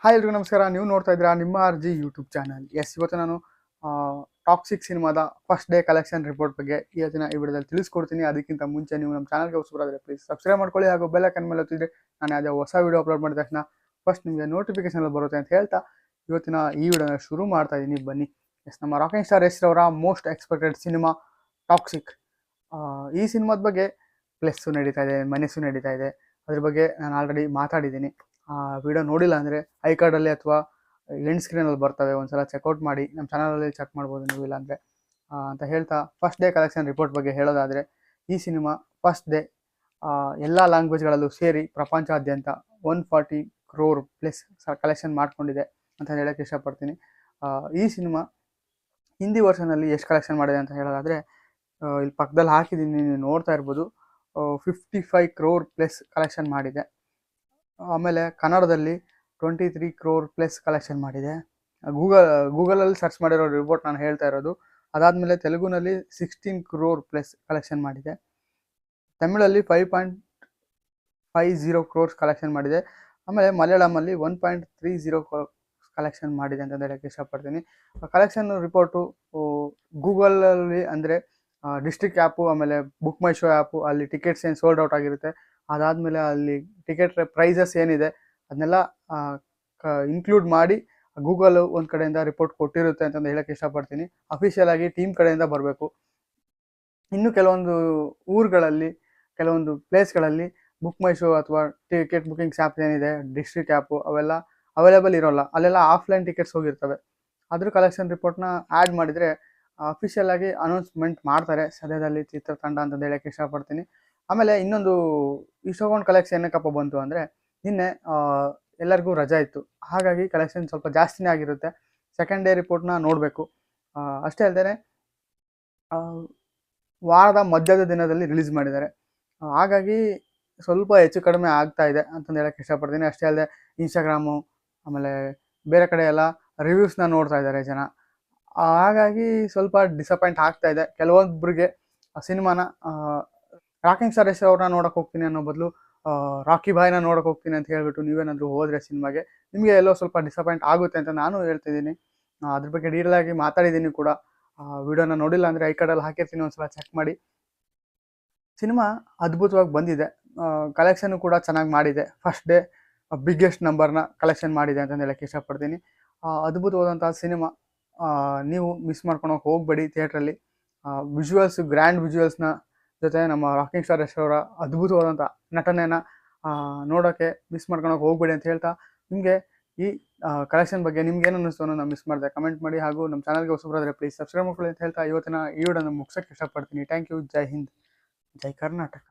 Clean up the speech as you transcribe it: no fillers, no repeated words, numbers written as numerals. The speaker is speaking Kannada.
ಹಾಯ್ ಎಲ್ರಿಗೂ ನಮಸ್ಕಾರ. ನೀವು ನೋಡ್ತಾ ಇದ್ದೀರಾ ನಿಮ್ಮ RG ಯೂಟ್ಯೂಬ್ ಚಾನಲ್. ಇವತ್ತು ನಾನು ಟಾಕ್ಸಿಕ್ ಸಿನಿಮಾದ ಫಸ್ಟ್ ಡೇ ಕಲೆಕ್ಷನ್ ರಿಪೋರ್ಟ್ ಬಗ್ಗೆ ಇವತ್ತಿನ ಈ ವಿಡಿಯೋದಲ್ಲಿ ತಿಳಿಸ್ಕೊಡ್ತೀನಿ. ಅದಕ್ಕಿಂತ ಮುಂಚೆ ನೀವು ನಮ್ಮ ಚಾನಲ್ಗೆ ಹೊಸಬರಾದರೆ ಪ್ಲೀಸ್ ಸಬ್ಸ್ಕ್ರೈಬ್ ಮಾಡ್ಕೊಳ್ಳಿ ಹಾಗೂ ಬೆಲ್ ಐಕಾನ್ ಮೇಲೆ ಒತ್ತಿದ್ರೆ ನಾನು ಯಾವುದೇ ಹೊಸ ವಿಡಿಯೋ ಅಪ್ಲೋಡ್ ಮಾಡಿದ ತಕ್ಷಣ ಫಸ್ಟ್ ನಿಮಗೆ ನೋಟಿಫಿಕೇಶನ್ ಬರುತ್ತೆ ಅಂತ ಹೇಳ್ತಾ ಇವತ್ತಿನ ಈ ವಿಡಿಯೋನ ಶುರು ಮಾಡ್ತಾ ಇದ್ದೀನಿ. ಬನ್ನಿ. ನಮ್ಮ ರಾಕಿಂಗ್ ಸ್ಟಾರ್ ಯಶ್ ಅವರ ಮೋಸ್ಟ್ ಎಕ್ಸ್ಪೆಕ್ಟೆಡ್ ಸಿನಿಮಾ ಟಾಕ್ಸಿಕ್. ಈ ಸಿನಿಮಾದ ಬಗ್ಗೆ ಪ್ಲಸ್ಸು ನಡೀತಾ ಇದೆ, ಮೈನಸ್ಸು ನಡೀತಾ ಇದೆ. ಅದ್ರ ಬಗ್ಗೆ ನಾನು ಆಲ್ರೆಡಿ ಮಾತಾಡಿದ್ದೀನಿ. ವಿಡಿಯೋ ನೋಡಿಲ್ಲ ಅಂದರೆ ಐ ಕಾರ್ಡಲ್ಲಿ ಅಥವಾ ಎಂಡ್ ಸ್ಕ್ರೀನಲ್ಲಿ ಬರ್ತವೆ, ಒಂದ್ಸಲ ಚೆಕ್ಔಟ್ ಮಾಡಿ. ನಮ್ಮ ಚಾನಲಲ್ಲಿ ಚೆಕ್ ಮಾಡ್ಬೋದು ನೀವು, ಇಲ್ಲ ಅಂದರೆ ಅಂತ ಹೇಳ್ತಾ ಫಸ್ಟ್ ಡೇ ಕಲೆಕ್ಷನ್ ರಿಪೋರ್ಟ್ ಬಗ್ಗೆ ಹೇಳೋದಾದರೆ, ಈ ಸಿನಿಮಾ ಫಸ್ಟ್ ಡೇ ಎಲ್ಲ ಲ್ಯಾಂಗ್ವೇಜ್ಗಳಲ್ಲೂ ಸೇರಿ ಪ್ರಪಂಚಾದ್ಯಂತ 140 crore ಪ್ಲಸ್ ಕಲೆಕ್ಷನ್ ಮಾಡ್ಕೊಂಡಿದೆ ಅಂತ ಹೇಳೋಕ್ಕೆ ಇಷ್ಟಪಡ್ತೀನಿ. ಈ ಸಿನಿಮಾ ಹಿಂದಿ ವರ್ಷನಲ್ಲಿ ಎಷ್ಟು ಕಲೆಕ್ಷನ್ ಮಾಡಿದೆ ಅಂತ ಹೇಳೋದಾದರೆ, ಇಲ್ಲಿ ಪಕ್ಕದಲ್ಲಿ ಹಾಕಿದ್ದೀನಿ, ನೀವು ನೋಡ್ತಾ ಇರ್ಬೋದು. 55 crore ಪ್ಲಸ್ ಕಲೆಕ್ಷನ್ ಮಾಡಿದೆ. ಆಮೇಲೆ ಕನ್ನಡದಲ್ಲಿ 23 crore ಪ್ಲಸ್ ಕಲೆಕ್ಷನ್ ಮಾಡಿದೆ. ಗೂಗಲಲ್ಲಿ ಸರ್ಚ್ ಮಾಡಿರೋ ರಿಪೋರ್ಟ್ ನಾನು ಹೇಳ್ತಾ ಇರೋದು. ಅದಾದಮೇಲೆ ತೆಲುಗುನಲ್ಲಿ 16 crore ಪ್ಲಸ್ ಕಲೆಕ್ಷನ್ ಮಾಡಿದೆ. ತಮಿಳಲ್ಲಿ 5.50 crores ಕಲೆಕ್ಷನ್ ಮಾಡಿದೆ. ಆಮೇಲೆ ಮಲಯಾಳಮಲ್ಲಿ 1.30 crores ಕಲೆಕ್ಷನ್ ಮಾಡಿದೆ ಅಂತ ಹೇಳೋಕ್ಕೆ ಇಷ್ಟಪಡ್ತೀನಿ. ಕಲೆಕ್ಷನ್ ರಿಪೋರ್ಟು ಗೂಗಲಲ್ಲಿ ಅಂದರೆ ಡಿಸ್ಟ್ರಿಕ್ಟ್ ಆ್ಯಪು, ಆಮೇಲೆ ಬುಕ್ ಮೈ ಶೋ ಆ್ಯಪು, ಅಲ್ಲಿ ಟಿಕೆಟ್ಸ್ ಏನು ಸೋಲ್ಡ್ ಔಟ್ ಆಗಿರುತ್ತೆ. ಅದಾದಮೇಲೆ ಅಲ್ಲಿ ಟಿಕೆಟ್ ಪ್ರೈಸಸ್ ಏನಿದೆ ಅದನ್ನೆಲ್ಲ ಇನ್ಕ್ಲೂಡ್ ಮಾಡಿ ಗೂಗಲ್ ಒಂದು ಕಡೆಯಿಂದ ರಿಪೋರ್ಟ್ ಕೊಟ್ಟಿರುತ್ತೆ ಅಂತಂದು ಹೇಳೋಕ್ಕೆ ಇಷ್ಟಪಡ್ತೀನಿ. ಅಫಿಷಿಯಲ್ ಆಗಿ ಟೀಮ್ ಕಡೆಯಿಂದ ಬರಬೇಕು. ಇನ್ನು ಕೆಲವೊಂದು ಊರುಗಳಲ್ಲಿ, ಕೆಲವೊಂದು ಪ್ಲೇಸ್ಗಳಲ್ಲಿ ಬುಕ್ ಮೈ ಶೋ ಅಥವಾ ಟಿಕೆಟ್ ಬುಕಿಂಗ್ಸ್ ಆ್ಯಪ್ ಏನಿದೆ, ಡಿಸ್ಟ್ರಿಕ್ಟ್ ಆ್ಯಪು, ಅವೆಲ್ಲ ಅವೈಲೇಬಲ್ ಇರೋಲ್ಲ. ಅಲ್ಲೆಲ್ಲ ಆಫ್ಲೈನ್ ಟಿಕೆಟ್ಸ್ ಹೋಗಿರ್ತವೆ. ಅದ್ರ ಕಲೆಕ್ಷನ್ ರಿಪೋರ್ಟ್ನ ಆ್ಯಡ್ ಮಾಡಿದರೆ ಅಫಿಷಿಯಲ್ ಆಗಿ ಅನೌನ್ಸ್ಮೆಂಟ್ ಮಾಡ್ತಾರೆ ಸದ್ಯದಲ್ಲಿ ಚಿತ್ರತಂಡ ಅಂತಂದು ಹೇಳೋಕ್ಕೆ ಇಷ್ಟಪಡ್ತೀನಿ. ಆಮೇಲೆ ಇನ್ನೊಂದು, ಇಷ್ಟೊಂದು ಕಲೆಕ್ಷನ್ ಏನಕ್ಕಪ್ಪ ಬಂತು ಅಂದರೆ, ನಿನ್ನೆ ಎಲ್ಲರಿಗೂ ರಜಾ ಇತ್ತು. ಹಾಗಾಗಿ ಕಲೆಕ್ಷನ್ ಸ್ವಲ್ಪ ಜಾಸ್ತಿನೇ ಆಗಿರುತ್ತೆ. ಸೆಕೆಂಡ್ ಡೇ ರಿಪೋರ್ಟ್ನ ನೋಡಬೇಕು. ಅಷ್ಟೇ ಅಲ್ಲದೆ ವಾರದ ಮಧ್ಯದ ದಿನದಲ್ಲಿ ರಿಲೀಸ್ ಮಾಡಿದ್ದಾರೆ. ಹಾಗಾಗಿ ಸ್ವಲ್ಪ ಹೆಚ್ಚು ಕಡಿಮೆ ಆಗ್ತಾ ಇದೆ ಅಂತಂದು ಹೇಳೋಕ್ಕೆ ಇಷ್ಟಪಡ್ತೀನಿ. ಅಷ್ಟೇ ಅಲ್ಲದೆ ಇನ್ಸ್ಟಾಗ್ರಾಮು, ಆಮೇಲೆ ಬೇರೆ ಕಡೆ ಎಲ್ಲ ರಿವ್ಯೂಸ್ನ ನೋಡ್ತಾ ಇದ್ದಾರೆ ಜನ. ಹಾಗಾಗಿ ಸ್ವಲ್ಪ ಡಿಸಪಾಯಿಂಟ್ ಆಗ್ತಾ ಇದೆ ಕೆಲವೊಬ್ಬರಿಗೆ. ಸಿನಿಮಾನ ರಾಕಿಂಗ್ ಸ್ಟಾರ್ ಯಶ್ ಅವ್ರನ್ನ ನೋಡೋಕೆ ಹೋಗ್ತೀನಿ ಅನ್ನೋ ಬದಲು ರಾಕಿ ಬಾಯ್ನ ನೋಡೋಕೆ ಹೋಗ್ತೀನಿ ಅಂತ ಹೇಳ್ಬಿಟ್ಟು ನೀವೇನಾದರೂ ಹೋದರೆ ಸಿನಿಮಾಗೆ, ನಿಮಗೆ ಎಲ್ಲೋ ಸ್ವಲ್ಪ ಡಿಸಪಾಯಿಂಟ್ ಆಗುತ್ತೆ ಅಂತ ನಾನು ಹೇಳ್ತಿದ್ದೀನಿ. ಅದ್ರ ಬಗ್ಗೆ ಡೀಟೇಲ್ ಆಗಿ ಮಾತಾಡಿದ್ದೀನಿ ಕೂಡ. ವಿಡಿಯೋನ ನೋಡಿಲ್ಲ ಅಂದರೆ ಐ ಕಾರ್ಡಲ್ಲಿ ಹಾಕಿರ್ತೀನಿ, ಒಂದ್ಸಲ ಚೆಕ್ ಮಾಡಿ. ಸಿನಿಮಾ ಅದ್ಭುತವಾಗಿ ಬಂದಿದೆ. ಕಲೆಕ್ಷನ್ನು ಕೂಡ ಚೆನ್ನಾಗಿ ಮಾಡಿದೆ. ಫಸ್ಟ್ ಡೇ ಬಿಗ್ಗೆಸ್ಟ್ ನಂಬರ್ನ ಕಲೆಕ್ಷನ್ ಮಾಡಿದೆ ಅಂತ ಹೇಳೋಕ್ಕೆ ಇಷ್ಟಪಡ್ತೀನಿ. ಅದ್ಭುತವಾದಂಥ ಸಿನಿಮಾ. ನೀವು ಮಿಸ್ ಮಾಡ್ಕೊಳಕ್ಕೆ ಹೋಗಬೇಡಿ ಥಿಯೇಟ್ರಲ್ಲಿ. ವಿಜುವಲ್ಸ್, ಗ್ರ್ಯಾಂಡ್ ವಿಜುವಲ್ಸ್ನ ಜೊತೆ ನಮ್ಮ ರಾಕಿಂಗ್ ಸ್ಟಾರ್ ಯಶ್ ಅವರ ಅದ್ಭುತವಾದಂಥ ನಟನೆನ ನೋಡೋಕ್ಕೆ ಮಿಸ್ ಮಾಡ್ಕೊಳಕ್ಕೆ ಹೋಗಬೇಡಿ ಅಂತ ಹೇಳ್ತಾ, ನಿಮಗೆ ಈ ಕಲೆಕ್ಷನ್ ಬಗ್ಗೆ ನಿಮ್ಗೆ ಏನು ಅನ್ನಿಸ್ತು ಅನ್ನೋದು ಮಿಸ್ ಮಾಡಿದೆ ಕಮೆಂಟ್ ಮಾಡಿ. ಹಾಗೂ ನಮ್ಮ ಚಾನಲ್ಗೆ ಹೊಸಬರಾದರೆ ಪ್ಲೀಸ್ ಸಬ್ಸ್ಕ್ರೈಬ್ ಮಾಡ್ಕೊಳ್ಳಿ ಅಂತ ಹೇಳ್ತಾ ಇವತ್ತಿನ ಈ ವಿಡಿಯೋನ ಮುಗಿಸೋಕ್ಕೆ ಇಷ್ಟಪಡ್ತೀನಿ. Thank you. ಜೈ ಹಿಂದ್, ಜೈ ಕರ್ನಾಟಕ.